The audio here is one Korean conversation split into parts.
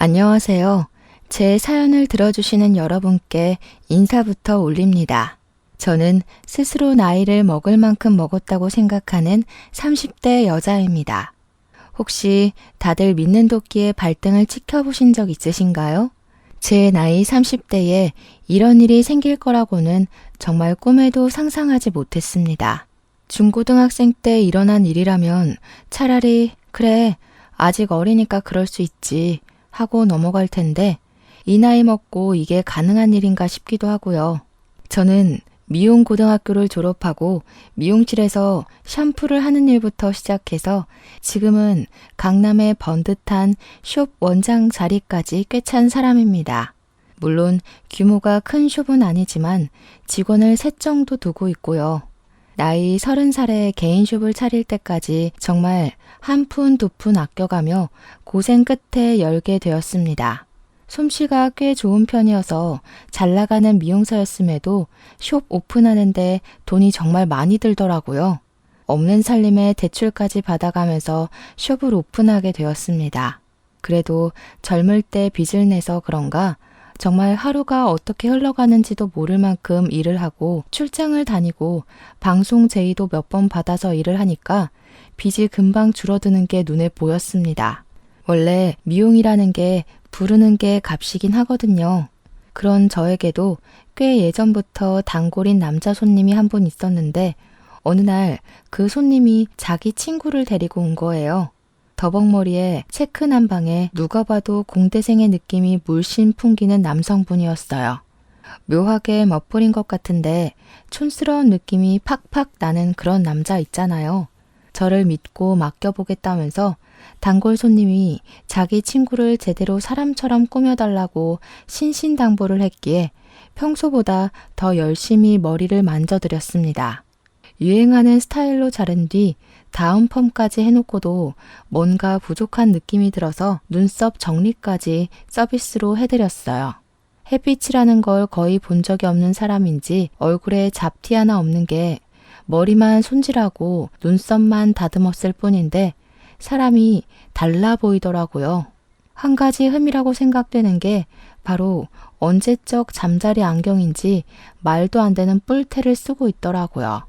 안녕하세요. 제 사연을 들어주시는 여러분께 인사부터 올립니다. 저는 스스로 나이를 먹을 만큼 먹었다고 생각하는 30대 여자입니다. 혹시 다들 믿는 도끼의 발등을 지켜보신 적 있으신가요? 제 나이 30대에 이런 일이 생길 거라고는 정말 꿈에도 상상하지 못했습니다. 중고등학생 때 일어난 일이라면 차라리 그래, 아직 어리니까 그럴 수 있지 하고 넘어갈 텐데 이 나이 먹고 이게 가능한 일인가 싶기도 하고요. 저는 미용고등학교를 졸업하고 미용실에서 샴푸를 하는 일부터 시작해서 지금은 강남의 번듯한 숍 원장 자리까지 꽤 찬 사람입니다. 물론 규모가 큰 숍은 아니지만 직원을 3 정도 두고 있고요. 나이 30살에 개인 숍을 차릴 때까지 정말 한 푼 두 푼 아껴가며 고생 끝에 열게 되었습니다. 솜씨가 꽤 좋은 편이어서 잘 나가는 미용사였음에도 숍 오픈하는데 돈이 정말 많이 들더라고요. 없는 살림에 대출까지 받아가면서 숍을 오픈하게 되었습니다. 그래도 젊을 때 빚을 내서 그런가 정말 하루가 어떻게 흘러가는지도 모를 만큼 일을 하고 출장을 다니고 방송 제의도 몇 번 받아서 일을 하니까 빚이 금방 줄어드는 게 눈에 보였습니다. 원래 미용이라는 게 부르는 게 값이긴 하거든요. 그런 저에게도 꽤 예전부터 단골인 남자 손님이 한 분 있었는데 어느 날 그 손님이 자기 친구를 데리고 온 거예요. 더벅머리에 체크 남방에 누가 봐도 공대생의 느낌이 물씬 풍기는 남성분이었어요. 묘하게 멋부린 것 같은데 촌스러운 느낌이 팍팍 나는 그런 남자 있잖아요. 저를 믿고 맡겨보겠다면서 단골 손님이 자기 친구를 제대로 사람처럼 꾸며달라고 신신당부를 했기에 평소보다 더 열심히 머리를 만져드렸습니다. 유행하는 스타일로 자른 뒤 다운 펌까지 해놓고도 뭔가 부족한 느낌이 들어서 눈썹 정리까지 서비스로 해드렸어요. 햇빛이라는 걸 거의 본 적이 없는 사람인지 얼굴에 잡티 하나 없는 게 머리만 손질하고 눈썹만 다듬었을 뿐인데 사람이 달라 보이더라고요. 한 가지 흠이라고 생각되는 게 바로 언제적 잠자리 안경인지 말도 안 되는 뿔테를 쓰고 있더라고요.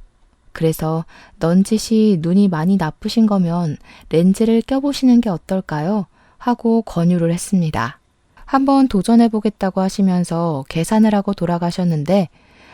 그래서 넌지시 눈이 많이 나쁘신 거면 렌즈를 껴보시는 게 어떨까요? 하고 권유를 했습니다. 한번 도전해보겠다고 하시면서 계산을 하고 돌아가셨는데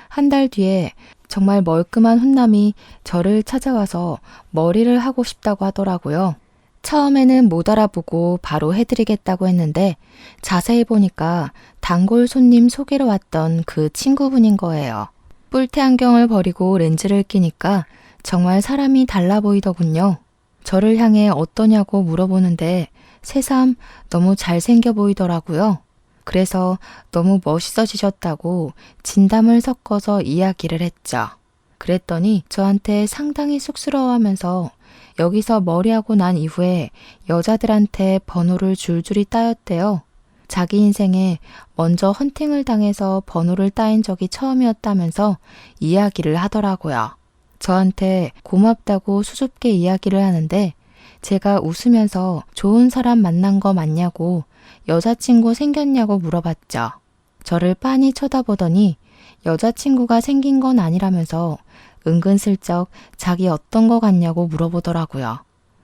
한 달 뒤에 정말 멀끔한 훈남이 저를 찾아와서 머리를 하고 싶다고 하더라고요. 처음에는 못 알아보고 바로 해드리겠다고 했는데 자세히 보니까 단골 손님 소개로 왔던 그 친구분인 거예요. 뿔테 안경을 버리고 렌즈를 끼니까 정말 사람이 달라 보이더군요. 저를 향해 어떠냐고 물어보는데 새삼 너무 잘생겨 보이더라고요. 그래서 너무 멋있어지셨다고 진담을 섞어서 이야기를 했죠. 그랬더니 저한테 상당히 쑥스러워하면서 여기서 머리하고 난 이후에 여자들한테 번호를 줄줄이 따였대요. 자기 인생에 먼저 헌팅을 당해서 번호를 따인 적이 처음이었다면서 이야기를 하더라고요. 저한테 고맙다고 수줍게 이야기를 하는데 제가 웃으면서 좋은 사람 만난 거 맞냐고 여자친구 생겼냐고 물어봤죠. 저를 빤히 쳐다보더니 여자친구가 생긴 건 아니라면서 은근슬쩍 자기 어떤 거 같냐고 물어보더라고요.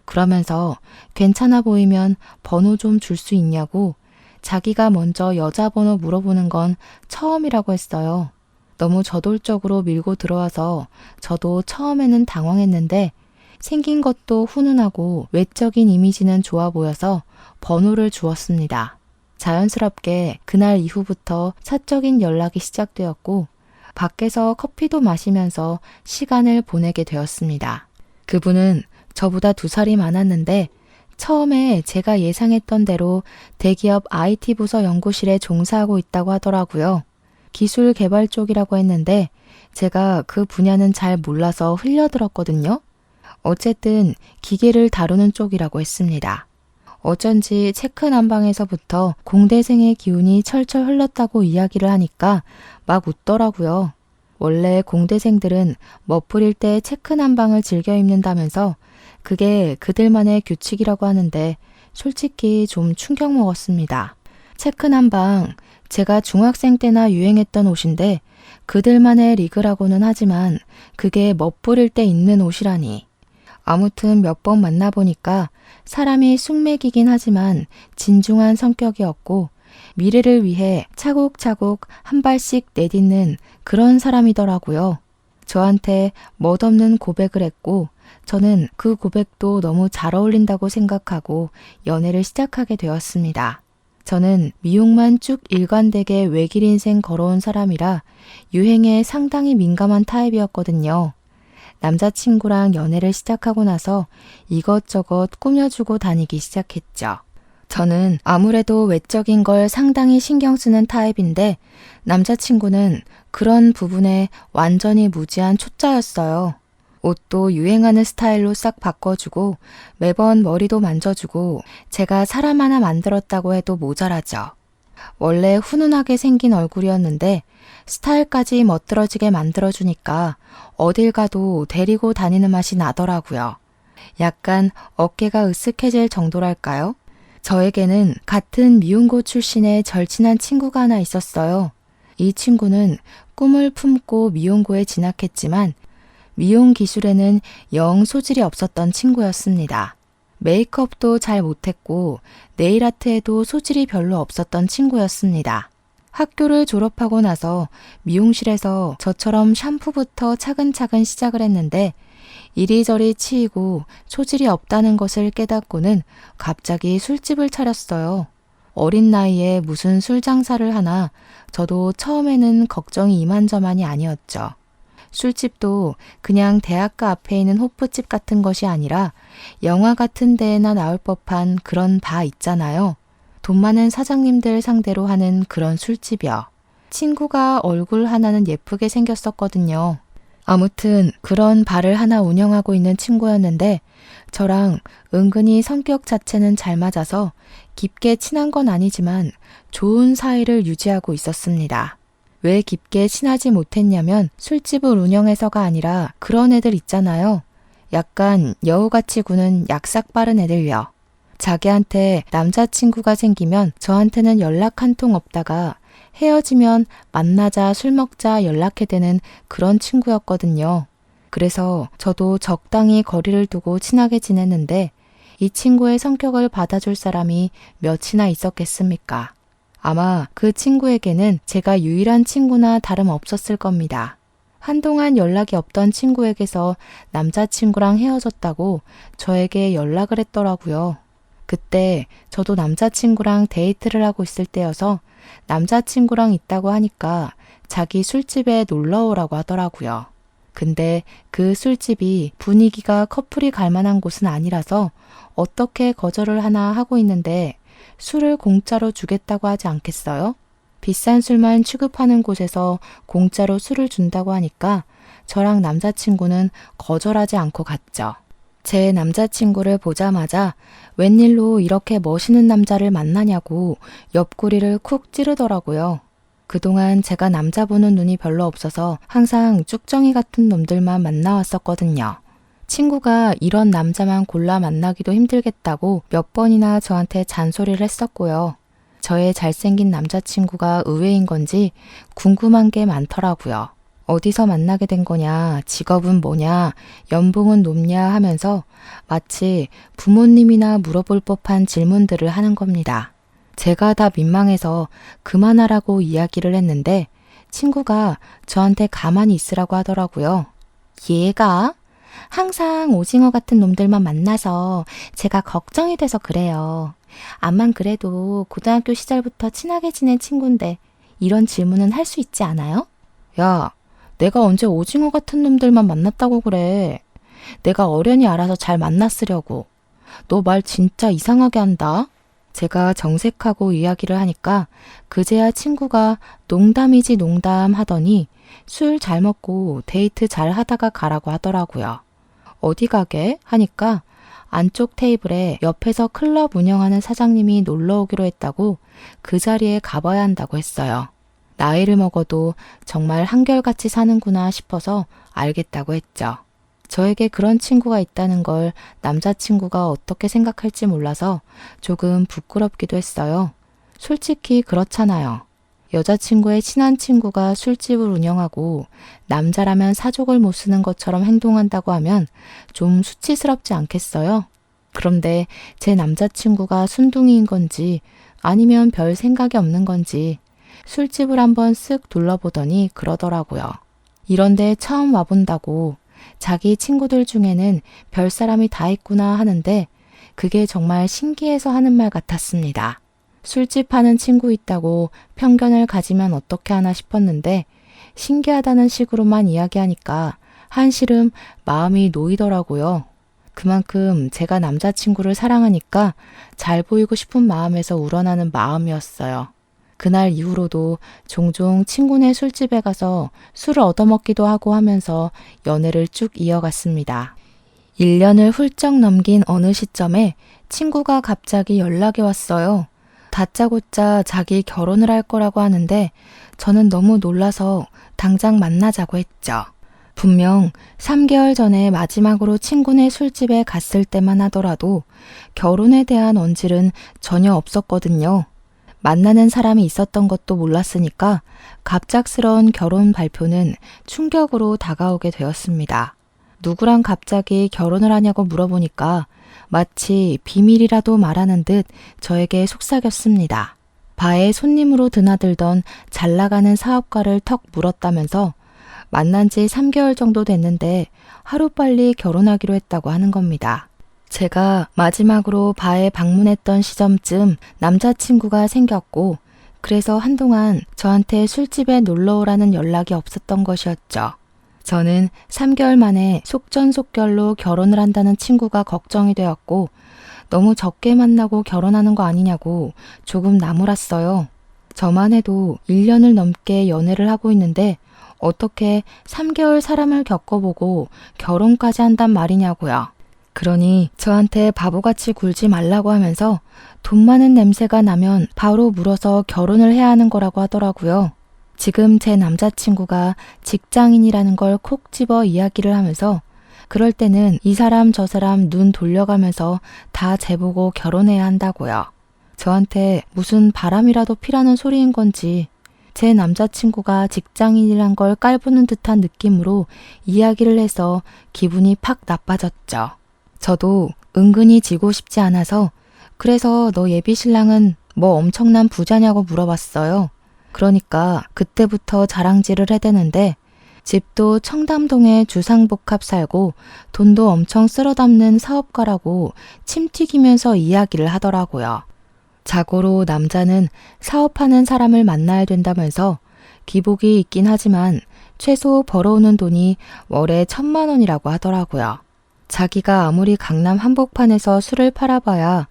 그러면서 괜찮아 보이면 번호 좀 줄 수 있냐고 자기가 먼저 여자 번호 물어보는 건 처음이라고 했어요. 너무 저돌적으로 밀고 들어와서 저도 처음에는 당황했는데 생긴 것도 훈훈하고 외적인 이미지는 좋아 보여서 번호를 주었습니다. 자연스럽게 그날 이후부터 사적인 연락이 시작되었고 밖에서 커피도 마시면서 시간을 보내게 되었습니다. 그분은 저보다 2살이 많았는데 처음에 제가 예상했던 대로 대기업 IT 부서 연구실에 종사하고 있다고 하더라고요. 기술 개발 쪽이라고 했는데 제가 그 분야는 잘 몰라서 흘려들었거든요. 어쨌든 기계를 다루는 쪽이라고 했습니다. 어쩐지 체크 난방에서부터 공대생의 기운이 철철 흘렀다고 이야기를 하니까 막 웃더라고요. 원래 공대생들은 멋부릴 때 체크 난방을 즐겨 입는다면서 그게 그들만의 규칙이라고 하는데 솔직히 좀 충격 먹었습니다. 체크남방, 제가 중학생 때나 유행했던 옷인데 그들만의 리그라고는 하지만 그게 멋부릴 때 입는 옷이라니. 아무튼 몇 번 만나보니까 사람이 숙맥이긴 하지만 진중한 성격이었고 미래를 위해 차곡차곡 한 발씩 내딛는 그런 사람이더라고요. 저한테 멋없는 고백을 했고 저는 그 고백도 너무 잘 어울린다고 생각하고 연애를 시작하게 되었습니다. 저는 미용만 쭉 일관되게 외길 인생 걸어온 사람이라 유행에 상당히 민감한 타입이었거든요. 남자친구랑 연애를 시작하고 나서 이것저것 꾸며주고 다니기 시작했죠. 저는 아무래도 외적인 걸 상당히 신경 쓰는 타입인데 남자친구는 그런 부분에 완전히 무지한 초짜였어요. 옷도 유행하는 스타일로 싹 바꿔주고 매번 머리도 만져주고 제가 사람 하나 만들었다고 해도 모자라죠. 원래 훈훈하게 생긴 얼굴이었는데 스타일까지 멋들어지게 만들어주니까 어딜 가도 데리고 다니는 맛이 나더라고요. 약간 어깨가 으쓱해질 정도랄까요? 저에게는 같은 미용고 출신의 절친한 친구가 하나 있었어요. 이 친구는 꿈을 품고 미용고에 진학했지만 미용 기술에는 영 소질이 없었던 친구였습니다. 메이크업도 잘 못했고 네일아트에도 소질이 별로 없었던 친구였습니다. 학교를 졸업하고 나서 미용실에서 저처럼 샴푸부터 차근차근 시작을 했는데 이리저리 치이고 소질이 없다는 것을 깨닫고는 갑자기 술집을 차렸어요. 어린 나이에 무슨 술 장사를 하나 저도 처음에는 걱정이 이만저만이 아니었죠. 술집도 그냥 대학가 앞에 있는 호프집 같은 것이 아니라 영화 같은 데에나 나올 법한 그런 바 있잖아요. 돈 많은 사장님들 상대로 하는 그런 술집이요. 친구가 얼굴 하나는 예쁘게 생겼었거든요. 아무튼 그런 바를 하나 운영하고 있는 친구였는데 저랑 은근히 성격 자체는 잘 맞아서 깊게 친한 건 아니지만 좋은 사이를 유지하고 있었습니다. 왜 깊게 친하지 못했냐면 술집을 운영해서가 아니라 그런 애들 있잖아요. 약간 여우같이 구는 약삭 빠른 애들요. 자기한테 남자친구가 생기면 저한테는 연락 한 통 없다가 헤어지면 만나자 술 먹자 연락해대는 그런 친구였거든요. 그래서 저도 적당히 거리를 두고 친하게 지냈는데 이 친구의 성격을 받아줄 사람이 몇이나 있었겠습니까? 아마 그 친구에게는 제가 유일한 친구나 다름없었을 겁니다. 한동안 연락이 없던 친구에게서 남자친구랑 헤어졌다고 저에게 연락을 했더라고요. 그때 저도 남자친구랑 데이트를 하고 있을 때여서 남자친구랑 있다고 하니까 자기 술집에 놀러 오라고 하더라고요. 근데 그 술집이 분위기가 커플이 갈 만한 곳은 아니라서 어떻게 거절을 하나 하고 있는데 술을 공짜로 주겠다고 하지 않겠어요? 비싼 술만 취급하는 곳에서 공짜로 술을 준다고 하니까 저랑 남자친구는 거절하지 않고 갔죠. 제 남자친구를 보자마자 웬일로 이렇게 멋있는 남자를 만나냐고 옆구리를 쿡 찌르더라고요. 그동안 제가 남자 보는 눈이 별로 없어서 항상 쭉정이 같은 놈들만 만나왔었거든요. 친구가 이런 남자만 골라 만나기도 힘들겠다고 몇 번이나 저한테 잔소리를 했었고요. 저의 잘생긴 남자친구가 의외인 건지 궁금한 게 많더라고요. 어디서 만나게 된 거냐, 직업은 뭐냐, 연봉은 높냐 하면서 마치 부모님이나 물어볼 법한 질문들을 하는 겁니다. 제가 다 민망해서 그만하라고 이야기를 했는데 친구가 저한테 가만히 있으라고 하더라고요. 얘가 항상 오징어 같은 놈들만 만나서 제가 걱정이 돼서 그래요. 암만 그래도 고등학교 시절부터 친하게 지낸 친구인데 이런 질문은 할 수 있지 않아요? 야, 내가 언제 오징어 같은 놈들만 만났다고 그래. 내가 어련히 알아서 잘 만났으려고. 너 말 진짜 이상하게 한다. 제가 정색하고 이야기를 하니까 그제야 친구가 농담이지 농담 하더니 술 잘 먹고 데이트 잘 하다가 가라고 하더라고요. 어디 가게? 하니까 안쪽 테이블에 옆에서 클럽 운영하는 사장님이 놀러 오기로 했다고 그 자리에 가봐야 한다고 했어요. 나이를 먹어도 정말 한결같이 사는구나 싶어서 알겠다고 했죠. 저에게 그런 친구가 있다는 걸 남자친구가 어떻게 생각할지 몰라서 조금 부끄럽기도 했어요. 솔직히 그렇잖아요. 여자친구의 친한 친구가 술집을 운영하고 남자라면 사족을 못 쓰는 것처럼 행동한다고 하면 좀 수치스럽지 않겠어요? 그런데 제 남자친구가 순둥이인 건지 아니면 별 생각이 없는 건지 술집을 한번 쓱 둘러보더니 그러더라고요. 이런데 처음 와본다고 자기 친구들 중에는 별 사람이 다 있구나 하는데 그게 정말 신기해서 하는 말 같았습니다. 술집 하는 친구 있다고 편견을 가지면 어떻게 하나 싶었는데 신기하다는 식으로만 이야기하니까 한시름 마음이 놓이더라고요. 그만큼 제가 남자친구를 사랑하니까 잘 보이고 싶은 마음에서 우러나는 마음이었어요. 그날 이후로도 종종 친구네 술집에 가서 술을 얻어먹기도 하고 하면서 연애를 쭉 이어갔습니다. 1년을 훌쩍 넘긴 어느 시점에 친구가 갑자기 연락이 왔어요. 다짜고짜 자기 결혼을 할 거라고 하는데 저는 너무 놀라서 당장 만나자고 했죠. 분명 3개월 전에 마지막으로 친구네 술집에 갔을 때만 하더라도 결혼에 대한 언질은 전혀 없었거든요. 만나는 사람이 있었던 것도 몰랐으니까 갑작스러운 결혼 발표는 충격으로 다가오게 되었습니다. 누구랑 갑자기 결혼을 하냐고 물어보니까 마치 비밀이라도 말하는 듯 저에게 속삭였습니다. 바에 손님으로 드나들던 잘 나가는 사업가를 턱 물었다면서 만난 지 3개월 정도 됐는데 하루빨리 결혼하기로 했다고 하는 겁니다. 제가 마지막으로 바에 방문했던 시점쯤 남자친구가 생겼고 그래서 한동안 저한테 술집에 놀러 오라는 연락이 없었던 것이었죠. 저는 3개월 만에 속전속결로 결혼을 한다는 친구가 걱정이 되었고 너무 적게 만나고 결혼하는 거 아니냐고 조금 나무랐어요. 저만 해도 1년을 넘게 연애를 하고 있는데 어떻게 3개월 사람을 겪어보고 결혼까지 한단 말이냐고요. 그러니 저한테 바보같이 굴지 말라고 하면서 돈 많은 냄새가 나면 바로 물어서 결혼을 해야 하는 거라고 하더라고요. 지금 제 남자친구가 직장인이라는 걸 콕 집어 이야기를 하면서 그럴 때는 이 사람 저 사람 눈 돌려가면서 다 재보고 결혼해야 한다고요. 저한테 무슨 바람이라도 피라는 소리인 건지 제 남자친구가 직장인이란 걸 깔보는 듯한 느낌으로 이야기를 해서 기분이 팍 나빠졌죠. 저도 은근히 지고 싶지 않아서 그래서 너 예비 신랑은 뭐 엄청난 부자냐고 물어봤어요. 그러니까 그때부터 자랑질을 해대는데 집도 청담동에 주상복합 살고 돈도 엄청 쓸어 담는 사업가라고 침 튀기면서 이야기를 하더라고요. 자고로 남자는 사업하는 사람을 만나야 된다면서 기복이 있긴 하지만 최소 벌어오는 돈이 월에 1,000만 원이라고 하더라고요. 자기가 아무리 강남 한복판에서 술을 팔아봐야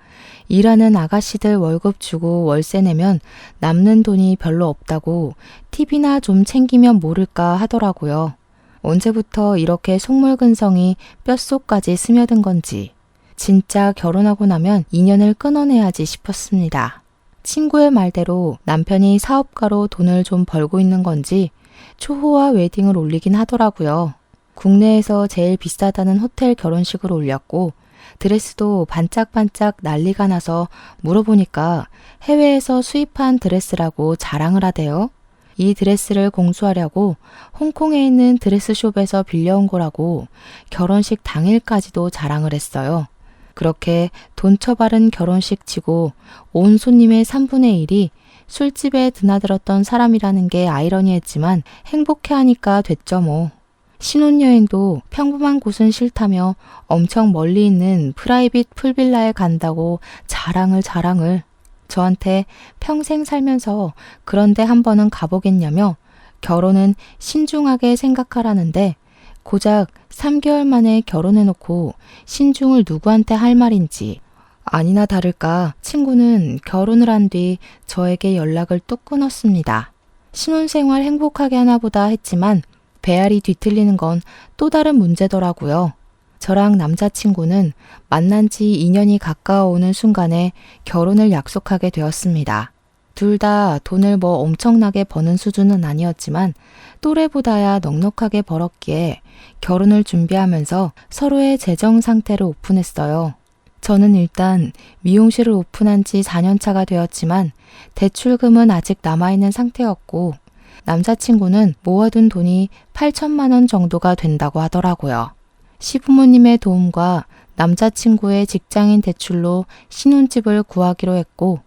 일하는 아가씨들 월급 주고 월세 내면 남는 돈이 별로 없다고 팁이나 좀 챙기면 모를까 하더라고요. 언제부터 이렇게 속물근성이 뼛속까지 스며든 건지 진짜 결혼하고 나면 인연을 끊어내야지 싶었습니다. 친구의 말대로 남편이 사업가로 돈을 좀 벌고 있는 건지 초호화 웨딩을 올리긴 하더라고요. 국내에서 제일 비싸다는 호텔 결혼식을 올렸고 드레스도 반짝반짝 난리가 나서 물어보니까 해외에서 수입한 드레스라고 자랑을 하대요. 이 드레스를 공수하려고 홍콩에 있는 드레스숍에서 빌려온 거라고 결혼식 당일까지도 자랑을 했어요. 그렇게 돈 처바른 결혼식 치고 온 손님의 3분의 1이 술집에 드나들었던 사람이라는 게 아이러니했지만 행복해하니까 됐죠 뭐. 신혼여행도 평범한 곳은 싫다며 엄청 멀리 있는 프라이빗 풀빌라에 간다고 자랑을 저한테 평생 살면서 그런데 한 번은 가보겠냐며 결혼은 신중하게 생각하라는데 고작 3개월 만에 결혼해놓고 신중을 누구한테 할 말인지 아니나 다를까 친구는 결혼을 한 뒤 저에게 연락을 뚝 끊었습니다. 신혼생활 행복하게 하나보다 했지만 배알이 뒤틀리는 건 또 다른 문제더라고요. 저랑 남자친구는 만난 지 2년이 가까워오는 순간에 결혼을 약속하게 되었습니다. 둘 다 돈을 뭐 엄청나게 버는 수준은 아니었지만 또래보다야 넉넉하게 벌었기에 결혼을 준비하면서 서로의 재정 상태를 오픈했어요. 저는 일단 미용실을 오픈한 지 4년 차가 되었지만 대출금은 아직 남아있는 상태였고 남자친구는 모아둔 돈이 8천만 원 정도가 된다고 하더라고요. 시부모님의 도움과 남자친구의 직장인 대출로 신혼집을 구하기로 했고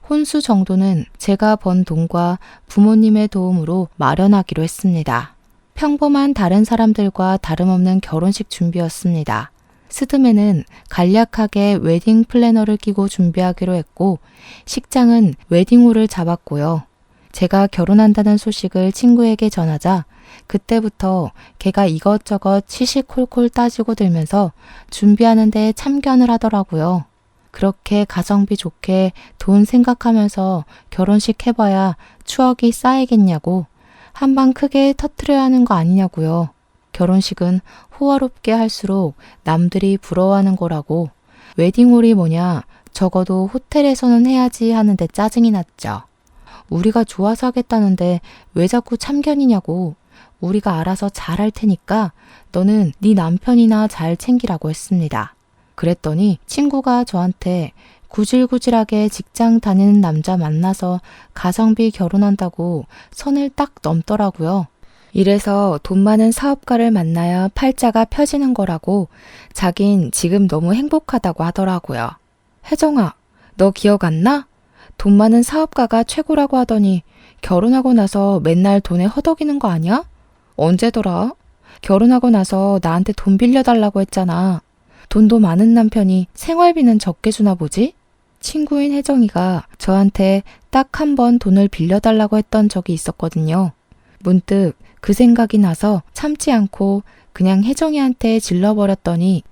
혼수 정도는 제가 번 돈과 부모님의 도움으로 마련하기로 했습니다. 평범한 다른 사람들과 다름없는 결혼식 준비였습니다. 스드메는 간략하게 웨딩 플래너를 끼고 준비하기로 했고 식장은 웨딩홀을 잡았고요. 제가 결혼한다는 소식을 친구에게 전하자 그때부터 걔가 이것저것 시시콜콜 따지고 들면서 준비하는 데 참견을 하더라고요. 그렇게 가성비 좋게 돈 생각하면서 결혼식 해봐야 추억이 쌓이겠냐고 한방 크게 터트려야 하는 거 아니냐고요. 결혼식은 호화롭게 할수록 남들이 부러워하는 거라고 웨딩홀이 뭐냐 적어도 호텔에서는 해야지 하는데 짜증이 났죠. 우리가 좋아서 하겠다는데 왜 자꾸 참견이냐고 우리가 알아서 잘할 테니까 너는 네 남편이나 잘 챙기라고 했습니다. 그랬더니 친구가 저한테 구질구질하게 직장 다니는 남자 만나서 가성비 결혼한다고 선을 딱 넘더라고요. 이래서 돈 많은 사업가를 만나야 팔자가 펴지는 거라고 자긴 지금 너무 행복하다고 하더라고요. 혜정아, 너 기억 안 나? 돈 많은 사업가가 최고라고 하더니 결혼하고 나서 맨날 돈에 허덕이는 거 아니야? 언제더라? 결혼하고 나서 나한테 돈 빌려달라고 했잖아. 돈도 많은 남편이 생활비는 적게 주나 보지? 친구인 혜정이가 저한테 딱 한 번 돈을 빌려달라고 했던 적이 있었거든요. 문득 그 생각이 나서 참지 않고 그냥 혜정이한테 질러버렸더니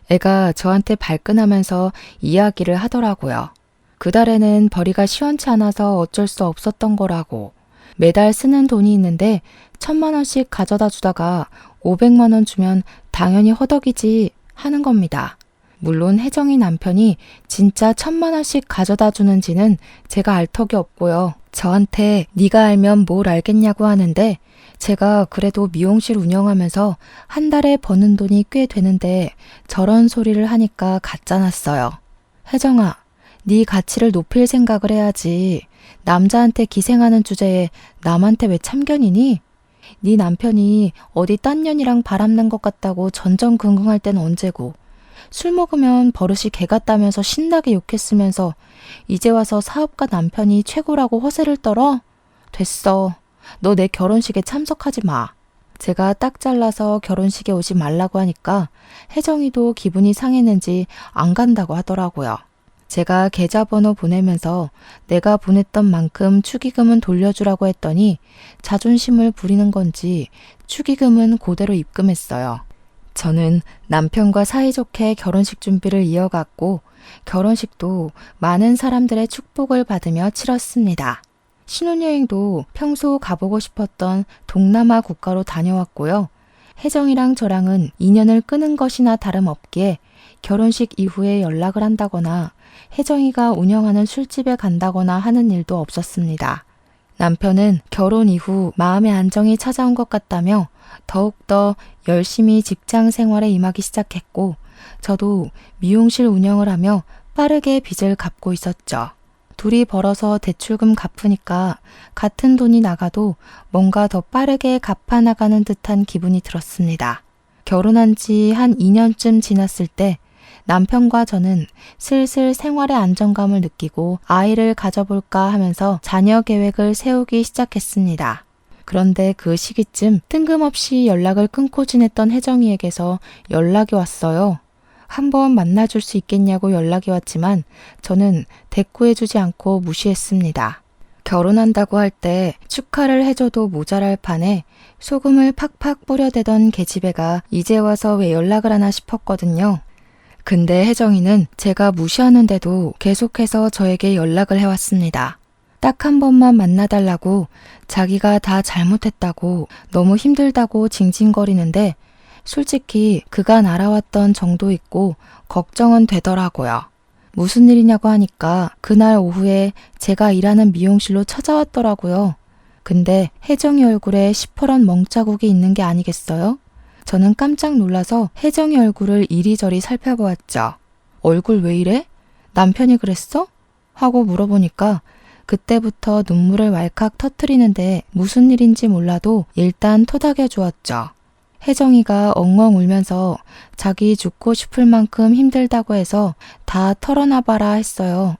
애가 저한테 발끈하면서 이야기를 하더라고요. 그달에는 벌이가 시원치 않아서 어쩔 수 없었던 거라고. 매달 쓰는 돈이 있는데 1,000만 원씩 가져다 주다가 500만 원 주면 당연히 허덕이지 하는 겁니다. 물론 혜정이 남편이 진짜 1,000만 원씩 가져다 주는지는 제가 알 턱이 없고요. 저한테 네가 알면 뭘 알겠냐고 하는데 제가 그래도 미용실 운영하면서 한 달에 버는 돈이 꽤 되는데 저런 소리를 하니까 가짜났어요. 혜정아, 네 가치를 높일 생각을 해야지. 남자한테 기생하는 주제에 남한테 왜 참견이니? 네 남편이 어디 딴 년이랑 바람난 것 같다고 전전긍긍할 땐 언제고 술 먹으면 버릇이 개 같다면서 신나게 욕했으면서 이제 와서 사업가 남편이 최고라고 허세를 떨어? 됐어. 너 내 결혼식에 참석하지 마. 제가 딱 잘라서 결혼식에 오지 말라고 하니까 혜정이도 기분이 상했는지 안 간다고 하더라고요. 제가 계좌번호 보내면서 내가 보냈던 만큼 축의금은 돌려주라고 했더니 자존심을 부리는 건지 축의금은 그대로 입금했어요. 저는 남편과 사이좋게 결혼식 준비를 이어갔고 결혼식도 많은 사람들의 축복을 받으며 치렀습니다. 신혼여행도 평소 가보고 싶었던 동남아 국가로 다녀왔고요. 혜정이랑 저랑은 인연을 끄는 것이나 다름없기에 결혼식 이후에 연락을 한다거나 혜정이가 운영하는 술집에 간다거나 하는 일도 없었습니다. 남편은 결혼 이후 마음의 안정이 찾아온 것 같다며 더욱더 열심히 직장 생활에 임하기 시작했고 저도 미용실 운영을 하며 빠르게 빚을 갚고 있었죠. 둘이 벌어서 대출금 갚으니까 같은 돈이 나가도 뭔가 더 빠르게 갚아나가는 듯한 기분이 들었습니다. 결혼한 지 한 2년쯤 지났을 때 남편과 저는 슬슬 생활의 안정감을 느끼고 아이를 가져볼까 하면서 자녀 계획을 세우기 시작했습니다. 그런데 그 시기쯤 뜬금없이 연락을 끊고 지냈던 혜정이에게서 연락이 왔어요. 한번 만나줄 수 있겠냐고 연락이 왔지만 저는 대꾸해주지 않고 무시했습니다. 결혼한다고 할 때 축하를 해줘도 모자랄 판에 소금을 팍팍 뿌려대던 계집애가 이제 와서 왜 연락을 하나 싶었거든요. 근데 혜정이는 제가 무시하는데도 계속해서 저에게 연락을 해왔습니다. 딱 한 번만 만나달라고 자기가 다 잘못했다고 너무 힘들다고 징징거리는데 솔직히 그간 알아왔던 정도 있고 걱정은 되더라고요. 무슨 일이냐고 하니까 그날 오후에 제가 일하는 미용실로 찾아왔더라고요. 근데 혜정이 얼굴에 시퍼런 멍자국이 있는 게 아니겠어요? 저는 깜짝 놀라서 혜정이 얼굴을 이리저리 살펴보았죠. 얼굴 왜 이래? 남편이 그랬어? 하고 물어보니까 그때부터 눈물을 왈칵 터트리는데 무슨 일인지 몰라도 일단 토닥여 주었죠. 혜정이가 엉엉 울면서 자기 죽고 싶을 만큼 힘들다고 해서 다 털어놔봐라 했어요.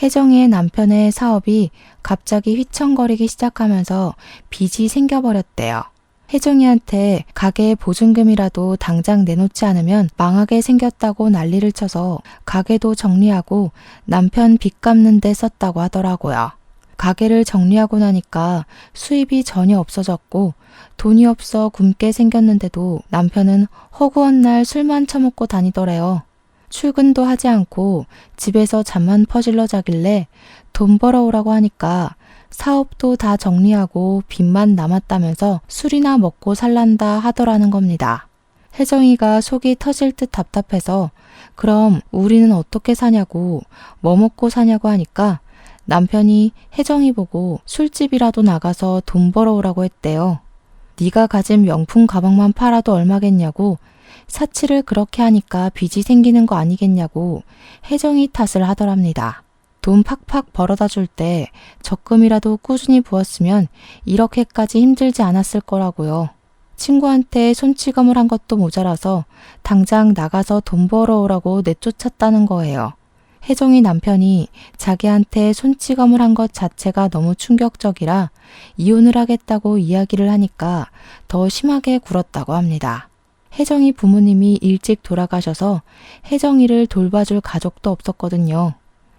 혜정이의 남편의 사업이 갑자기 휘청거리기 시작하면서 빚이 생겨버렸대요. 혜정이한테 가게 보증금이라도 당장 내놓지 않으면 망하게 생겼다고 난리를 쳐서 가게도 정리하고 남편 빚 갚는 데 썼다고 하더라고요. 가게를 정리하고 나니까 수입이 전혀 없어졌고 돈이 없어 굶게 생겼는데도 남편은 허구한 날 술만 처먹고 다니더래요. 출근도 하지 않고 집에서 잠만 퍼질러 자길래 돈 벌어오라고 하니까 사업도 다 정리하고 빚만 남았다면서 술이나 먹고 살란다 하더라는 겁니다. 혜정이가 속이 터질 듯 답답해서 그럼 우리는 어떻게 사냐고 뭐 먹고 사냐고 하니까 남편이 혜정이 보고 술집이라도 나가서 돈 벌어오라고 했대요. 네가 가진 명품 가방만 팔아도 얼마겠냐고 사치를 그렇게 하니까 빚이 생기는 거 아니겠냐고 혜정이 탓을 하더랍니다. 돈 팍팍 벌어다 줄 때 적금이라도 꾸준히 부었으면 이렇게까지 힘들지 않았을 거라고요. 친구한테 손찌검을 한 것도 모자라서 당장 나가서 돈 벌어오라고 내쫓았다는 거예요. 혜정이 남편이 자기한테 손찌검을 한 것 자체가 너무 충격적이라 이혼을 하겠다고 이야기를 하니까 더 심하게 굴었다고 합니다. 혜정이 부모님이 일찍 돌아가셔서 혜정이를 돌봐줄 가족도 없었거든요.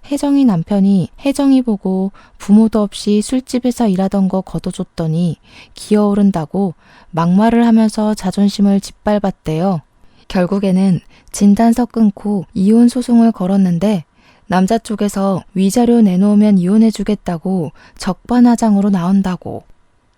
혜정이 남편이 혜정이 보고 부모도 없이 술집에서 일하던 거 걷어줬더니 기어오른다고 막말을 하면서 자존심을 짓밟았대요. 결국에는 진단서 끊고 이혼 소송을 걸었는데 남자 쪽에서 위자료 내놓으면 이혼해주겠다고 적반하장으로 나온다고.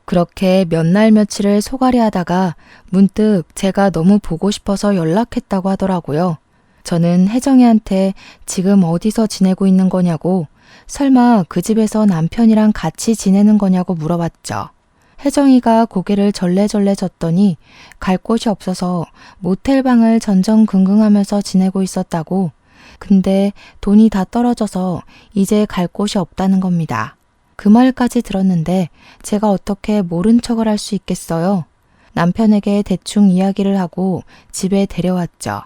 그렇게 몇 날 며칠을 소갈이 하다가 문득 제가 너무 보고 싶어서 연락했다고 하더라고요. 저는 혜정이한테 지금 어디서 지내고 있는 거냐고, 설마 그 집에서 남편이랑 같이 지내는 거냐고 물어봤죠. 혜정이가 고개를 절레절레 졌더니 갈 곳이 없어서 모텔방을 전전긍긍하면서 지내고 있었다고. 근데 돈이 다 떨어져서 이제 갈 곳이 없다는 겁니다. 그 말까지 들었는데 제가 어떻게 모른 척을 할 수 있겠어요? 남편에게 대충 이야기를 하고 집에 데려왔죠.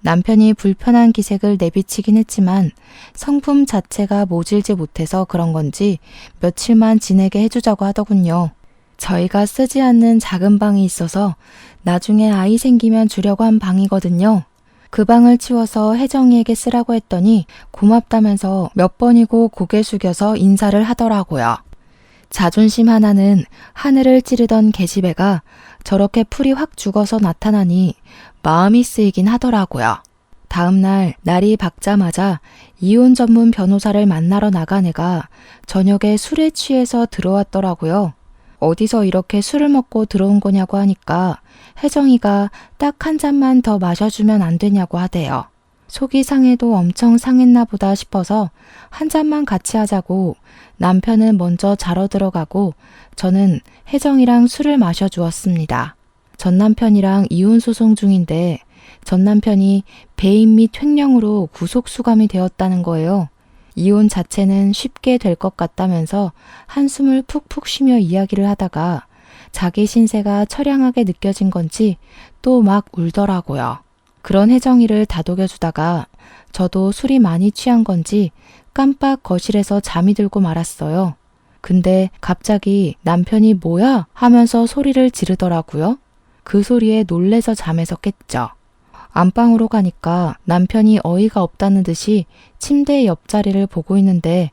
남편이 불편한 기색을 내비치긴 했지만 성품 자체가 모질지 못해서 그런 건지 며칠만 지내게 해주자고 하더군요. 저희가 쓰지 않는 작은 방이 있어서 나중에 아이 생기면 주려고 한 방이거든요. 그 방을 치워서 혜정이에게 쓰라고 했더니 고맙다면서 몇 번이고 고개 숙여서 인사를 하더라고요. 자존심 하나는 하늘을 찌르던 계집애가 저렇게 풀이 확 죽어서 나타나니 마음이 쓰이긴 하더라고요. 다음 날 날이 밝자마자 이혼 전문 변호사를 만나러 나간 애가 저녁에 술에 취해서 들어왔더라고요. 어디서 이렇게 술을 먹고 들어온 거냐고 하니까 혜정이가 딱 한 잔만 더 마셔주면 안 되냐고 하대요. 속이 상해도 엄청 상했나 보다 싶어서 한 잔만 같이 하자고 남편은 먼저 자러 들어가고 저는 혜정이랑 술을 마셔주었습니다. 전 남편이랑 이혼 소송 중인데 전 남편이 배임 및 횡령으로 구속수감이 되었다는 거예요. 이혼 자체는 쉽게 될 것 같다면서 한숨을 푹푹 쉬며 이야기를 하다가 자기 신세가 처량하게 느껴진 건지 또 막 울더라고요. 그런 혜정이를 다독여주다가 저도 술이 많이 취한 건지 깜빡 거실에서 잠이 들고 말았어요. 근데 갑자기 남편이 뭐야? 하면서 소리를 지르더라고요. 그 소리에 놀래서 잠에서 깼죠. 안방으로 가니까 남편이 어이가 없다는 듯이 침대 옆자리를 보고 있는데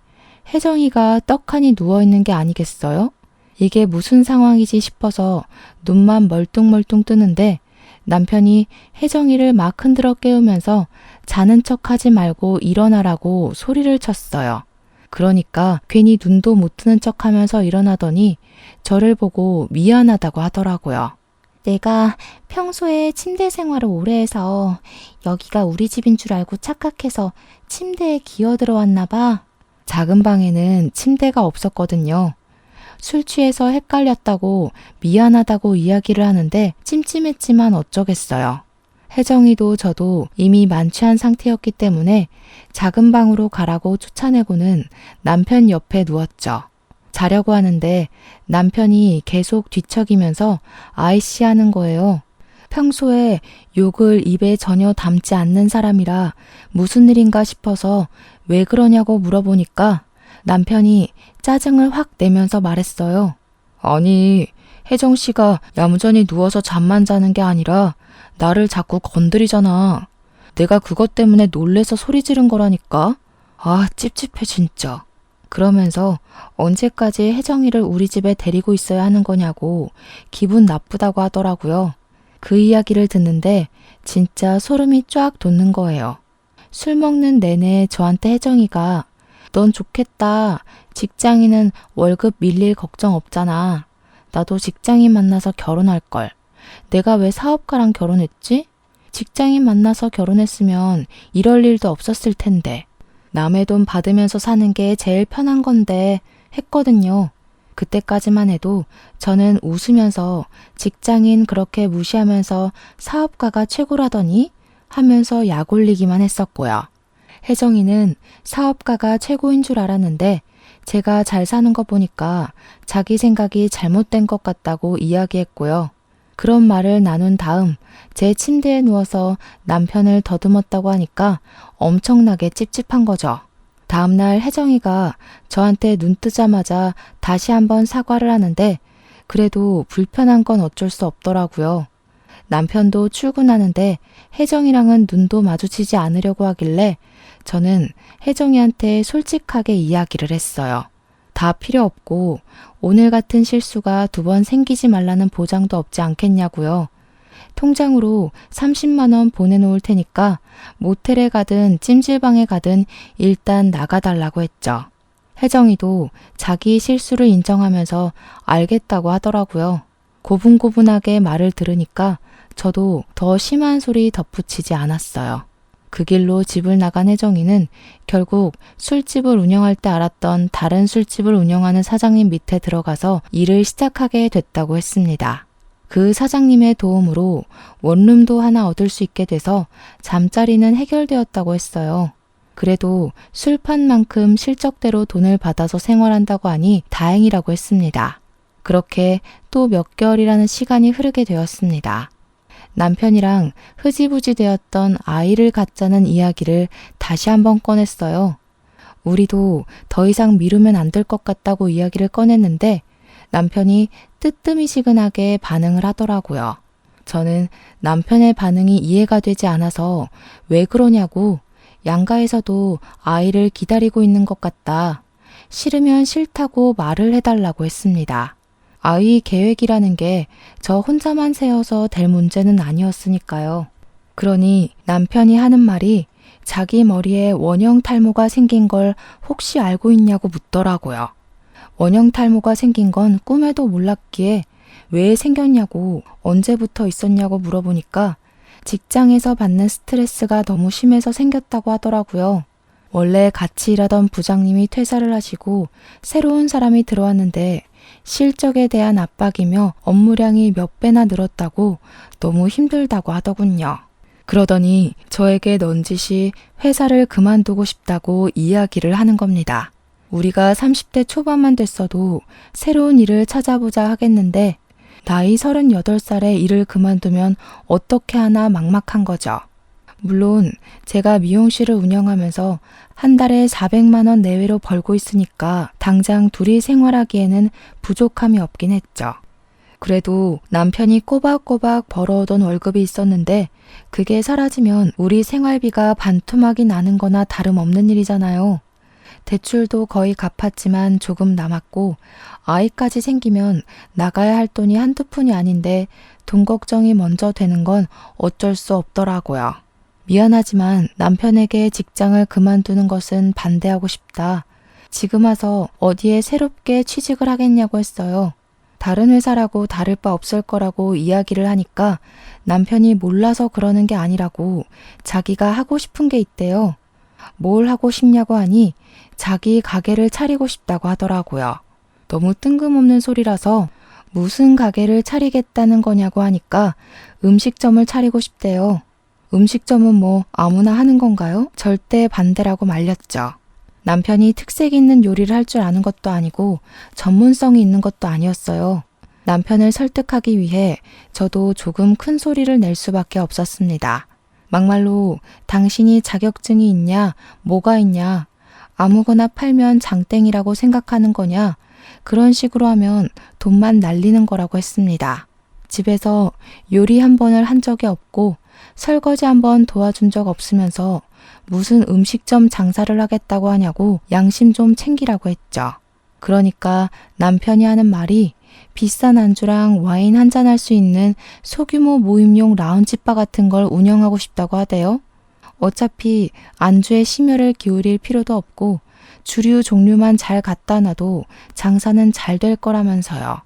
혜정이가 떡하니 누워있는 게 아니겠어요? 이게 무슨 상황이지 싶어서 눈만 멀뚱멀뚱 뜨는데 남편이 혜정이를 막 흔들어 깨우면서 자는 척하지 말고 일어나라고 소리를 쳤어요. 그러니까 괜히 눈도 못 뜨는 척하면서 일어나더니 저를 보고 미안하다고 하더라고요. 내가 평소에 침대 생활을 오래 해서 여기가 우리 집인 줄 알고 착각해서 침대에 기어 들어왔나 봐. 작은 방에는 침대가 없었거든요. 술 취해서 헷갈렸다고 미안하다고 이야기를 하는데 찜찜했지만 어쩌겠어요. 혜정이도 저도 이미 만취한 상태였기 때문에 작은 방으로 가라고 쫓아내고는 남편 옆에 누웠죠. 자려고 하는데 남편이 계속 뒤척이면서 아이씨 하는 거예요. 평소에 욕을 입에 전혀 담지 않는 사람이라 무슨 일인가 싶어서 왜 그러냐고 물어보니까 남편이 짜증을 확 내면서 말했어요. 아니, 혜정 씨가 얌전히 누워서 잠만 자는 게 아니라 나를 자꾸 건드리잖아. 내가 그것 때문에 놀래서 소리 지른 거라니까. 아, 찝찝해 진짜. 그러면서 언제까지 혜정이를 우리 집에 데리고 있어야 하는 거냐고 기분 나쁘다고 하더라고요. 그 이야기를 듣는데 진짜 소름이 쫙 돋는 거예요. 술 먹는 내내 저한테 혜정이가 넌 좋겠다. 직장인은 월급 밀릴 걱정 없잖아. 나도 직장인 만나서 결혼할걸. 내가 왜 사업가랑 결혼했지? 직장인 만나서 결혼했으면 이럴 일도 없었을 텐데. 남의 돈 받으면서 사는 게 제일 편한 건데 했거든요. 그때까지만 해도 저는 웃으면서 직장인 그렇게 무시하면서 사업가가 최고라더니 하면서 약 올리기만 했었고요. 혜정이는 사업가가 최고인 줄 알았는데 제가 잘 사는 거 보니까 자기 생각이 잘못된 것 같다고 이야기했고요. 그런 말을 나눈 다음 제 침대에 누워서 남편을 더듬었다고 하니까 엄청나게 찝찝한 거죠. 다음날 혜정이가 저한테 눈 뜨자마자 다시 한번 사과를 하는데 그래도 불편한 건 어쩔 수 없더라고요. 남편도 출근하는데 혜정이랑은 눈도 마주치지 않으려고 하길래 저는 혜정이한테 솔직하게 이야기를 했어요. 다 필요 없고 오늘 같은 실수가 2번 생기지 말라는 보장도 없지 않겠냐고요. 통장으로 30만 원 보내놓을 테니까 모텔에 가든 찜질방에 가든 일단 나가달라고 했죠. 혜정이도 자기 실수를 인정하면서 알겠다고 하더라고요. 고분고분하게 말을 들으니까 저도 더 심한 소리 덧붙이지 않았어요. 그 길로 집을 나간 혜정이는 결국 술집을 운영할 때 알았던 다른 술집을 운영하는 사장님 밑에 들어가서 일을 시작하게 됐다고 했습니다. 그 사장님의 도움으로 원룸도 하나 얻을 수 있게 돼서 잠자리는 해결되었다고 했어요. 그래도 술판만큼 실적대로 돈을 받아서 생활한다고 하니 다행이라고 했습니다. 그렇게 또 몇 개월이라는 시간이 흐르게 되었습니다. 남편이랑 흐지부지 되었던 아이를 갖자는 이야기를 다시 한번 꺼냈어요. 우리도 더 이상 미루면 안 될 것 같다고 이야기를 꺼냈는데 남편이 뜨뜨미시근하게 반응을 하더라고요. 저는 남편의 반응이 이해가 되지 않아서 왜 그러냐고 양가에서도 아이를 기다리고 있는 것 같다. 싫으면 싫다고 말을 해달라고 했습니다. 아이 계획이라는 게 저 혼자만 세워서 될 문제는 아니었으니까요. 그러니 남편이 하는 말이 자기 머리에 원형 탈모가 생긴 걸 혹시 알고 있냐고 묻더라고요. 원형 탈모가 생긴 건 꿈에도 몰랐기에 왜 생겼냐고 언제부터 있었냐고 물어보니까 직장에서 받는 스트레스가 너무 심해서 생겼다고 하더라고요. 원래 같이 일하던 부장님이 퇴사를 하시고 새로운 사람이 들어왔는데 실적에 대한 압박이며 업무량이 몇 배나 늘었다고 너무 힘들다고 하더군요. 그러더니 저에게 넌지시 회사를 그만두고 싶다고 이야기를 하는 겁니다. 우리가 30대 초반만 됐어도 새로운 일을 찾아보자 하겠는데 나이 38살에 일을 그만두면 어떻게 하나 막막한 거죠. 물론 제가 미용실을 운영하면서 한 달에 400만 원 내외로 벌고 있으니까 당장 둘이 생활하기에는 부족함이 없긴 했죠. 그래도 남편이 꼬박꼬박 벌어오던 월급이 있었는데 그게 사라지면 우리 생활비가 반토막이 나는 거나 다름없는 일이잖아요. 대출도 거의 갚았지만 조금 남았고 아이까지 생기면 나가야 할 돈이 한두 푼이 아닌데 돈 걱정이 먼저 되는 건 어쩔 수 없더라고요. 미안하지만 남편에게 직장을 그만두는 것은 반대하고 싶다. 지금 와서 어디에 새롭게 취직을 하겠냐고 했어요. 다른 회사라고 다를 바 없을 거라고 이야기를 하니까 남편이 몰라서 그러는 게 아니라고 자기가 하고 싶은 게 있대요. 뭘 하고 싶냐고 하니 자기 가게를 차리고 싶다고 하더라고요. 너무 뜬금없는 소리라서 무슨 가게를 차리겠다는 거냐고 하니까 음식점을 차리고 싶대요. 음식점은 뭐 아무나 하는 건가요? 절대 반대라고 말렸죠. 남편이 특색 있는 요리를 할 줄 아는 것도 아니고 전문성이 있는 것도 아니었어요. 남편을 설득하기 위해 저도 조금 큰 소리를 낼 수밖에 없었습니다. 막말로 당신이 자격증이 있냐, 뭐가 있냐, 아무거나 팔면 장땡이라고 생각하는 거냐, 그런 식으로 하면 돈만 날리는 거라고 했습니다. 집에서 요리 한 번을 한 적이 없고 설거지 한 번 도와준 적 없으면서 무슨 음식점 장사를 하겠다고 하냐고 양심 좀 챙기라고 했죠. 그러니까 남편이 하는 말이 비싼 안주랑 와인 한잔 할 수 있는 소규모 모임용 라운지바 같은 걸 운영하고 싶다고 하대요. 어차피 안주에 심혈을 기울일 필요도 없고 주류 종류만 잘 갖다 놔도 장사는 잘 될 거라면서요.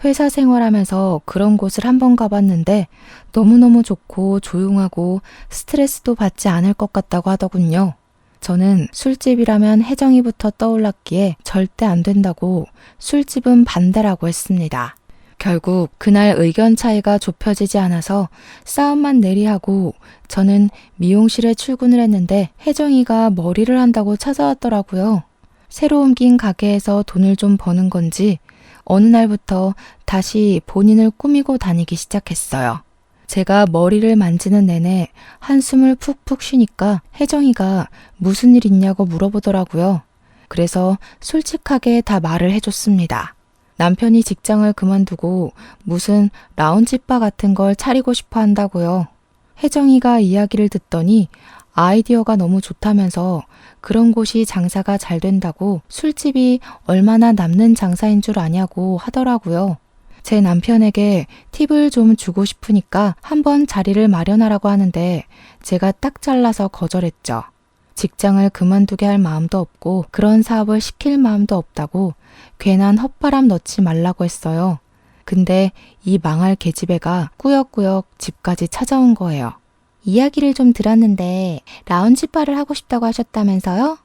회사 생활하면서 그런 곳을 한번 가봤는데 너무너무 좋고 조용하고 스트레스도 받지 않을 것 같다고 하더군요. 저는 술집이라면 혜정이부터 떠올랐기에 절대 안 된다고 술집은 반대라고 했습니다. 결국 그날 의견 차이가 좁혀지지 않아서 싸움만 내리하고 저는 미용실에 출근을 했는데 혜정이가 머리를 한다고 찾아왔더라고요. 새로 옮긴 가게에서 돈을 좀 버는 건지 어느 날부터 다시 본인을 꾸미고 다니기 시작했어요. 제가 머리를 만지는 내내 한숨을 푹푹 쉬니까 혜정이가 무슨 일 있냐고 물어보더라고요. 그래서 솔직하게 다 말을 해줬습니다. 남편이 직장을 그만두고 무슨 라운지바 같은 걸 차리고 싶어 한다고요. 혜정이가 이야기를 듣더니 아이디어가 너무 좋다면서 그런 곳이 장사가 잘 된다고 술집이 얼마나 남는 장사인 줄 아냐고 하더라고요. 제 남편에게 팁을 좀 주고 싶으니까 한번 자리를 마련하라고 하는데 제가 딱 잘라서 거절했죠. 직장을 그만두게 할 마음도 없고 그런 사업을 시킬 마음도 없다고 괜한 헛바람 넣지 말라고 했어요. 근데 이 망할 계집애가 꾸역꾸역 집까지 찾아온 거예요. 이야기를 좀 들었는데 라운지바를 하고 싶다고 하셨다면서요?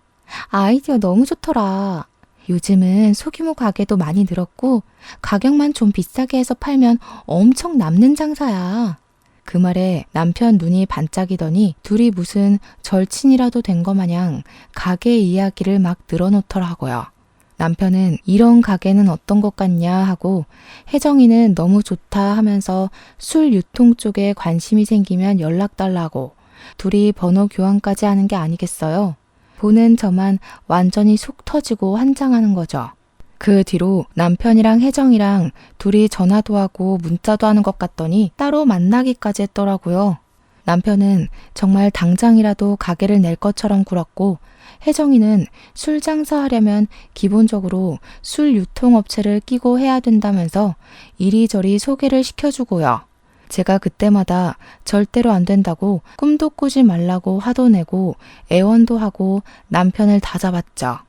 아이디어 너무 좋더라. 요즘은 소규모 가게도 많이 늘었고 가격만 좀 비싸게 해서 팔면 엄청 남는 장사야. 그 말에 남편 눈이 반짝이더니 둘이 무슨 절친이라도 된 거 마냥 가게 이야기를 막 늘어놓더라고요. 남편은 이런 가게는 어떤 것 같냐 하고 혜정이는 너무 좋다 하면서 술 유통 쪽에 관심이 생기면 연락 달라고 둘이 번호 교환까지 하는 게 아니겠어요? 보는 저만 완전히 속 터지고 환장하는 거죠. 그 뒤로 남편이랑 혜정이랑 둘이 전화도 하고 문자도 하는 것 같더니 따로 만나기까지 했더라고요. 남편은 정말 당장이라도 가게를 낼 것처럼 굴었고 혜정이는 술 장사하려면 기본적으로 술 유통업체를 끼고 해야 된다면서 이리저리 소개를 시켜주고요. 제가 그때마다 절대로 안 된다고 꿈도 꾸지 말라고 화도 내고 애원도 하고 남편을 다잡았죠.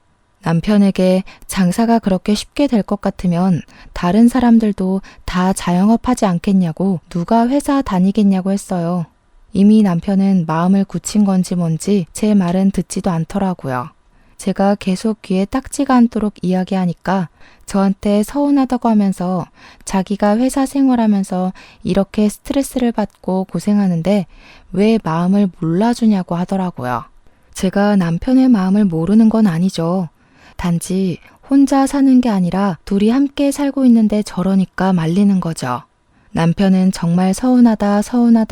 남편에게 장사가 그렇게 쉽게 될 것 같으면 다른 사람들도 다 자영업하지 않겠냐고 누가 회사 다니겠냐고 했어요. 이미 남편은 마음을 굳힌 건지 뭔지 제 말은 듣지도 않더라고요. 제가 계속 귀에 딱지가 않도록 이야기하니까 저한테 서운하다고 하면서 자기가 회사 생활하면서 이렇게 스트레스를 받고 고생하는데 왜 마음을 몰라주냐고 하더라고요. 제가 남편의 마음을 모르는 건 아니죠. 단지 혼자 사는 게 아니라 둘이 함께 살고 있는데 저러니까 말리는 거죠. 남편은 정말 서운하다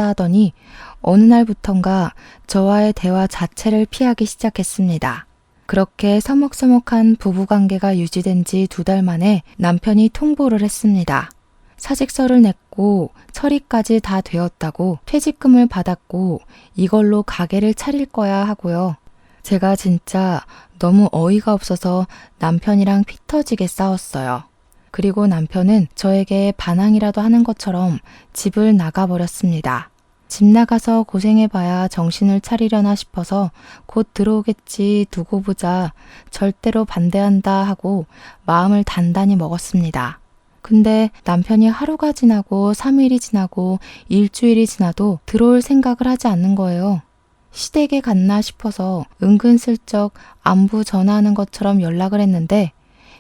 하더니 어느 날부턴가 저와의 대화 자체를 피하기 시작했습니다. 그렇게 서먹서먹한 부부관계가 유지된 지 2달 만에 남편이 통보를 했습니다. 사직서를 냈고 처리까지 다 되었다고 퇴직금을 받았고 이걸로 가게를 차릴 거야 하고요. 제가 진짜 너무 어이가 없어서 남편이랑 피 터지게 싸웠어요. 그리고 남편은 저에게 반항이라도 하는 것처럼 집을 나가버렸습니다. 집 나가서 고생해봐야 정신을 차리려나 싶어서 곧 들어오겠지 두고 보자 절대로 반대한다 하고 마음을 단단히 먹었습니다. 근데 남편이 하루가 지나고 3일이 지나고 일주일이 지나도 들어올 생각을 하지 않는 거예요. 시댁에 갔나 싶어서 은근슬쩍 안부 전화하는 것처럼 연락을 했는데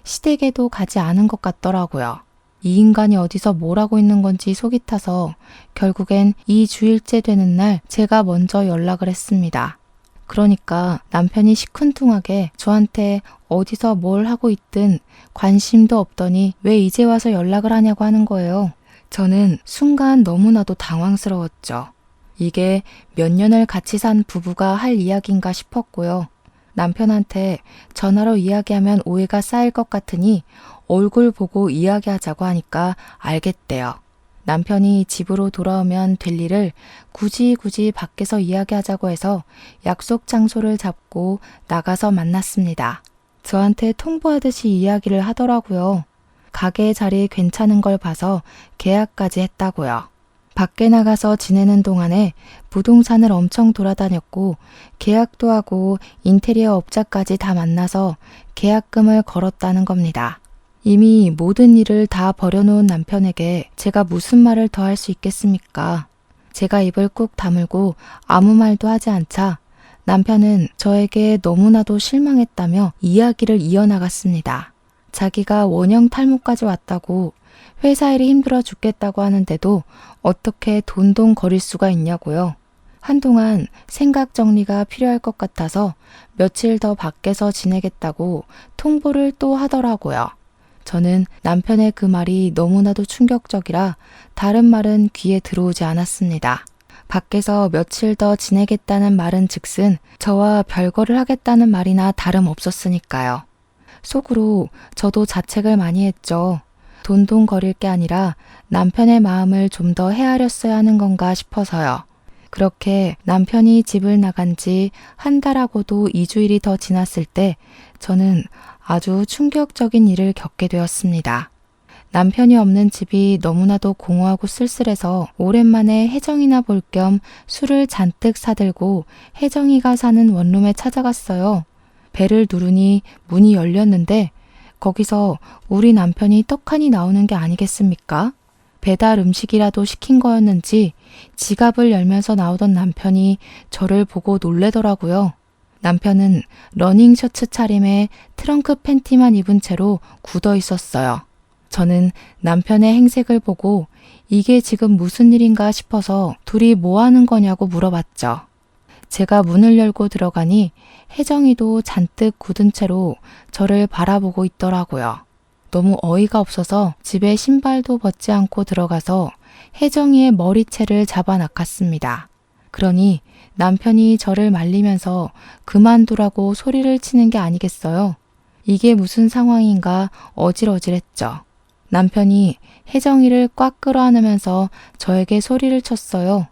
시댁에도 가지 않은 것 같더라고요. 이 인간이 어디서 뭘 하고 있는 건지 속이 타서 결국엔 2주일째 되는 날 제가 먼저 연락을 했습니다. 그러니까 남편이 시큰둥하게 저한테 어디서 뭘 하고 있든 관심도 없더니 왜 이제 와서 연락을 하냐고 하는 거예요. 저는 순간 너무나도 당황스러웠죠. 이게 몇 년을 같이 산 부부가 할 이야기인가 싶었고요. 남편한테 전화로 이야기하면 오해가 쌓일 것 같으니 얼굴 보고 이야기하자고 하니까 알겠대요. 남편이 집으로 돌아오면 될 일을 굳이 밖에서 이야기하자고 해서 약속 장소를 잡고 나가서 만났습니다. 저한테 통보하듯이 이야기를 하더라고요. 가게 자리 괜찮은 걸 봐서 계약까지 했다고요. 밖에 나가서 지내는 동안에 부동산을 엄청 돌아다녔고 계약도 하고 인테리어 업자까지 다 만나서 계약금을 걸었다는 겁니다. 이미 모든 일을 다 버려놓은 남편에게 제가 무슨 말을 더 할 수 있겠습니까? 제가 입을 꾹 다물고 아무 말도 하지 않자 남편은 저에게 너무나도 실망했다며 이야기를 이어나갔습니다. 자기가 원형 탈모까지 왔다고 회사 일이 힘들어 죽겠다고 하는데도 어떻게 돈돈거릴 수가 있냐고요. 한동안 생각 정리가 필요할 것 같아서 며칠 더 밖에서 지내겠다고 통보를 또 하더라고요. 저는 남편의 그 말이 너무나도 충격적이라 다른 말은 귀에 들어오지 않았습니다. 밖에서 며칠 더 지내겠다는 말은 즉슨 저와 별거를 하겠다는 말이나 다름없었으니까요. 속으로 저도 자책을 많이 했죠. 돈돈거릴 게 아니라 남편의 마음을 좀 더 헤아렸어야 하는 건가 싶어서요. 그렇게 남편이 집을 나간 지 한 달하고도 2주일이 더 지났을 때 저는 아주 충격적인 일을 겪게 되었습니다. 남편이 없는 집이 너무나도 공허하고 쓸쓸해서 오랜만에 혜정이나 볼 겸 술을 잔뜩 사들고 혜정이가 사는 원룸에 찾아갔어요. 벨을 누르니 문이 열렸는데 거기서 우리 남편이 떡하니 나오는 게 아니겠습니까? 배달 음식이라도 시킨 거였는지 지갑을 열면서 나오던 남편이 저를 보고 놀래더라고요. 남편은 러닝 셔츠 차림에 트렁크 팬티만 입은 채로 굳어 있었어요. 저는 남편의 행색을 보고 이게 지금 무슨 일인가 싶어서 둘이 뭐 하는 거냐고 물어봤죠. 제가 문을 열고 들어가니 혜정이도 잔뜩 굳은 채로 저를 바라보고 있더라고요. 너무 어이가 없어서 집에 신발도 벗지 않고 들어가서 혜정이의 머리채를 잡아 낚았습니다. 그러니 남편이 저를 말리면서 그만두라고 소리를 치는 게 아니겠어요. 이게 무슨 상황인가 어질어질했죠. 남편이 혜정이를 꽉 끌어안으면서 저에게 소리를 쳤어요.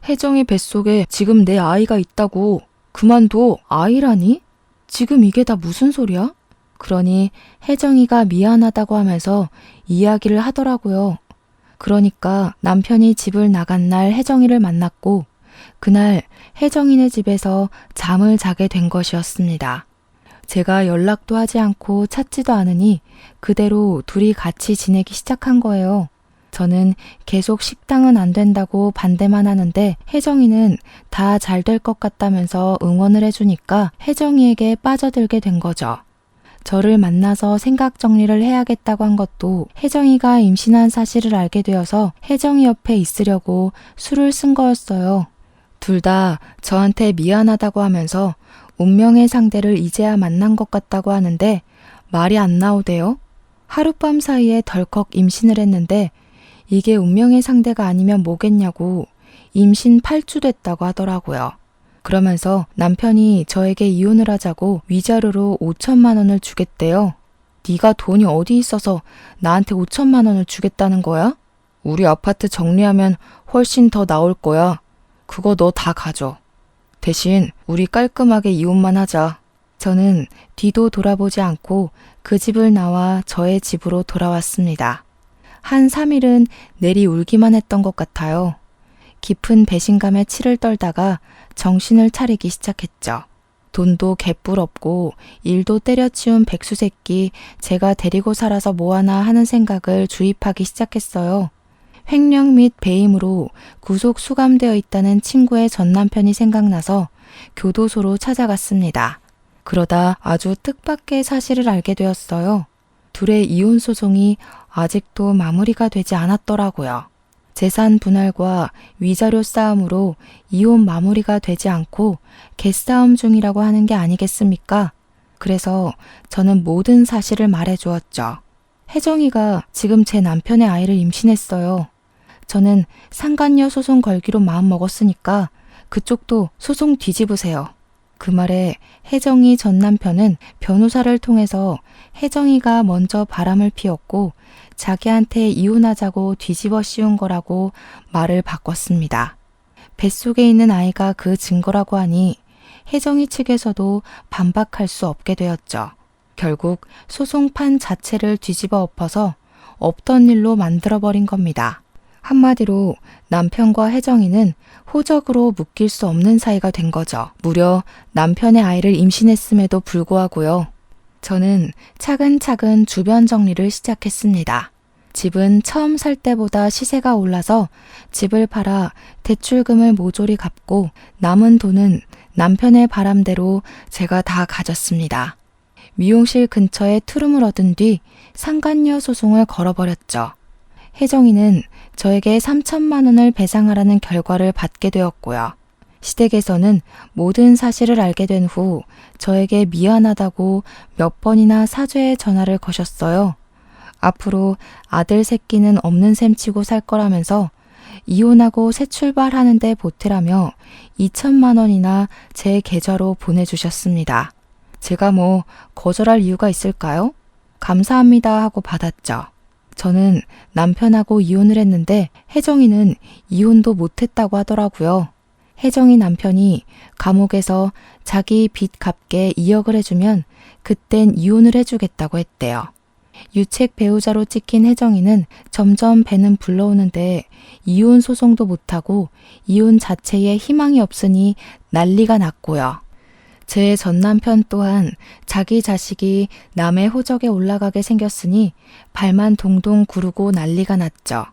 혜정이 뱃속에 지금 내 아이가 있다고. 그만둬. 아이라니? 지금 이게 다 무슨 소리야? 그러니 혜정이가 미안하다고 하면서 이야기를 하더라고요. 그러니까 남편이 집을 나간 날 혜정이를 만났고 그날 혜정이네 집에서 잠을 자게 된 것이었습니다. 제가 연락도 하지 않고 찾지도 않으니 그대로 둘이 같이 지내기 시작한 거예요. 저는 계속 식당은 안 된다고 반대만 하는데 혜정이는 다 잘 될 것 같다면서 응원을 해주니까 혜정이에게 빠져들게 된 거죠. 저를 만나서 생각 정리를 해야겠다고 한 것도 혜정이가 임신한 사실을 알게 되어서 혜정이 옆에 있으려고 술을 쓴 거였어요. 둘 다 저한테 미안하다고 하면서 운명의 상대를 이제야 만난 것 같다고 하는데 말이 안 나오대요. 하룻밤 사이에 덜컥 임신을 했는데 이게 운명의 상대가 아니면 뭐겠냐고 임신 8주 됐다고 하더라고요. 그러면서 남편이 저에게 이혼을 하자고 위자료로 5천만 원을 주겠대요. 네가 돈이 어디 있어서 나한테 5천만 원을 주겠다는 거야? 우리 아파트 정리하면 훨씬 더 나올 거야. 그거 너 다 가져. 대신 우리 깔끔하게 이혼만 하자. 저는 뒤도 돌아보지 않고 그 집을 나와 저의 집으로 돌아왔습니다. 한 3일은 내리 울기만 했던 것 같아요. 깊은 배신감에 치를 떨다가 정신을 차리기 시작했죠. 돈도 개뿔 없고 일도 때려치운 백수새끼 제가 데리고 살아서 뭐하나 하는 생각을 주입하기 시작했어요. 횡령 및 배임으로 구속 수감되어 있다는 친구의 전남편이 생각나서 교도소로 찾아갔습니다. 그러다 아주 뜻밖의 사실을 알게 되었어요. 둘의 이혼 소송이 아직도 마무리가 되지 않았더라고요. 재산 분할과 위자료 싸움으로 이혼 마무리가 되지 않고 개싸움 중이라고 하는 게 아니겠습니까? 그래서 저는 모든 사실을 말해주었죠. 혜정이가 지금 제 남편의 아이를 임신했어요. 저는 상간녀 소송 걸기로 마음먹었으니까 그쪽도 소송 뒤집으세요. 그 말에 혜정이 전 남편은 변호사를 통해서 혜정이가 먼저 바람을 피웠고 자기한테 이혼하자고 뒤집어 씌운 거라고 말을 바꿨습니다. 뱃속에 있는 아이가 그 증거라고 하니 혜정이 측에서도 반박할 수 없게 되었죠. 결국 소송판 자체를 뒤집어 엎어서 없던 일로 만들어버린 겁니다. 한마디로 남편과 혜정이는 호적으로 묶일 수 없는 사이가 된 거죠. 무려 남편의 아이를 임신했음에도 불구하고요. 저는 차근차근 주변 정리를 시작했습니다. 집은 처음 살 때보다 시세가 올라서 집을 팔아 대출금을 모조리 갚고 남은 돈은 남편의 바람대로 제가 다 가졌습니다. 미용실 근처에 투룸을 얻은 뒤 상간녀 소송을 걸어버렸죠. 혜정이는 저에게 3천만 원을 배상하라는 결과를 받게 되었고요. 시댁에서는 모든 사실을 알게 된 후 저에게 미안하다고 몇 번이나 사죄의 전화를 거셨어요. 앞으로 아들 새끼는 없는 셈 치고 살 거라면서 이혼하고 새 출발하는데 보태라며 2천만 원이나 제 계좌로 보내주셨습니다. 제가 뭐 거절할 이유가 있을까요? 감사합니다 하고 받았죠. 저는 남편하고 이혼을 했는데 혜정이는 이혼도 못했다고 하더라고요. 혜정이 남편이 감옥에서 자기 빚 갚게 2억을 해주면 그땐 이혼을 해주겠다고 했대요. 유책 배우자로 찍힌 혜정이는 점점 배는 불러오는데 이혼 소송도 못하고 이혼 자체에 희망이 없으니 난리가 났고요. 제 전남편 또한 자기 자식이 남의 호적에 올라가게 생겼으니 발만 동동 구르고 난리가 났죠.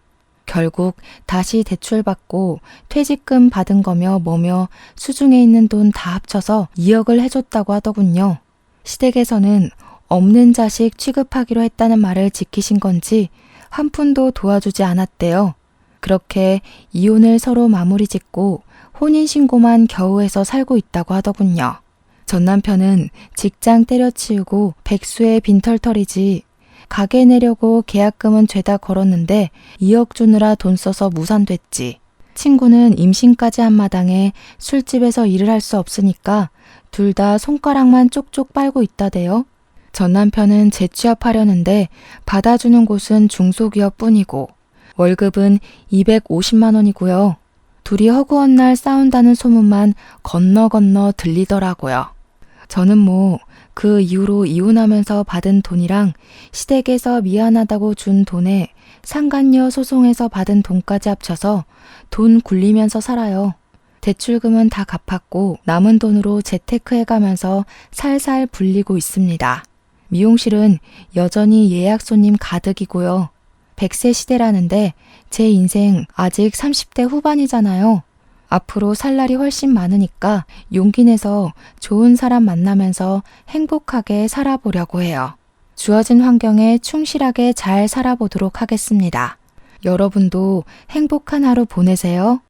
결국 다시 대출받고 퇴직금 받은 거며 뭐며 수중에 있는 돈 다 합쳐서 2억을 해줬다고 하더군요. 시댁에서는 없는 자식 취급하기로 했다는 말을 지키신 건지 한 푼도 도와주지 않았대요. 그렇게 이혼을 서로 마무리 짓고 혼인신고만 겨우 해서 살고 있다고 하더군요. 전 남편은 직장 때려치우고 백수의 빈털터리지 가게 내려고 계약금은 죄다 걸었는데 2억 주느라 돈 써서 무산됐지. 친구는 임신까지 한 마당에 술집에서 일을 할 수 없으니까 둘 다 손가락만 쪽쪽 빨고 있다대요. 전 남편은 재취업하려는데 받아주는 곳은 중소기업 뿐이고 월급은 250만 원이고요. 둘이 허구한 날 싸운다는 소문만 건너 들리더라고요. 저는 뭐 그 이후로 이혼하면서 받은 돈이랑 시댁에서 미안하다고 준 돈에 상간녀 소송에서 받은 돈까지 합쳐서 돈 굴리면서 살아요. 대출금은 다 갚았고 남은 돈으로 재테크해가면서 살살 불리고 있습니다. 미용실은 여전히 예약 손님 가득이고요. 100세 시대라는데 제 인생 아직 30대 후반이잖아요. 앞으로 살 날이 훨씬 많으니까 용기 내서 좋은 사람 만나면서 행복하게 살아보려고 해요. 주어진 환경에 충실하게 잘 살아보도록 하겠습니다. 여러분도 행복한 하루 보내세요.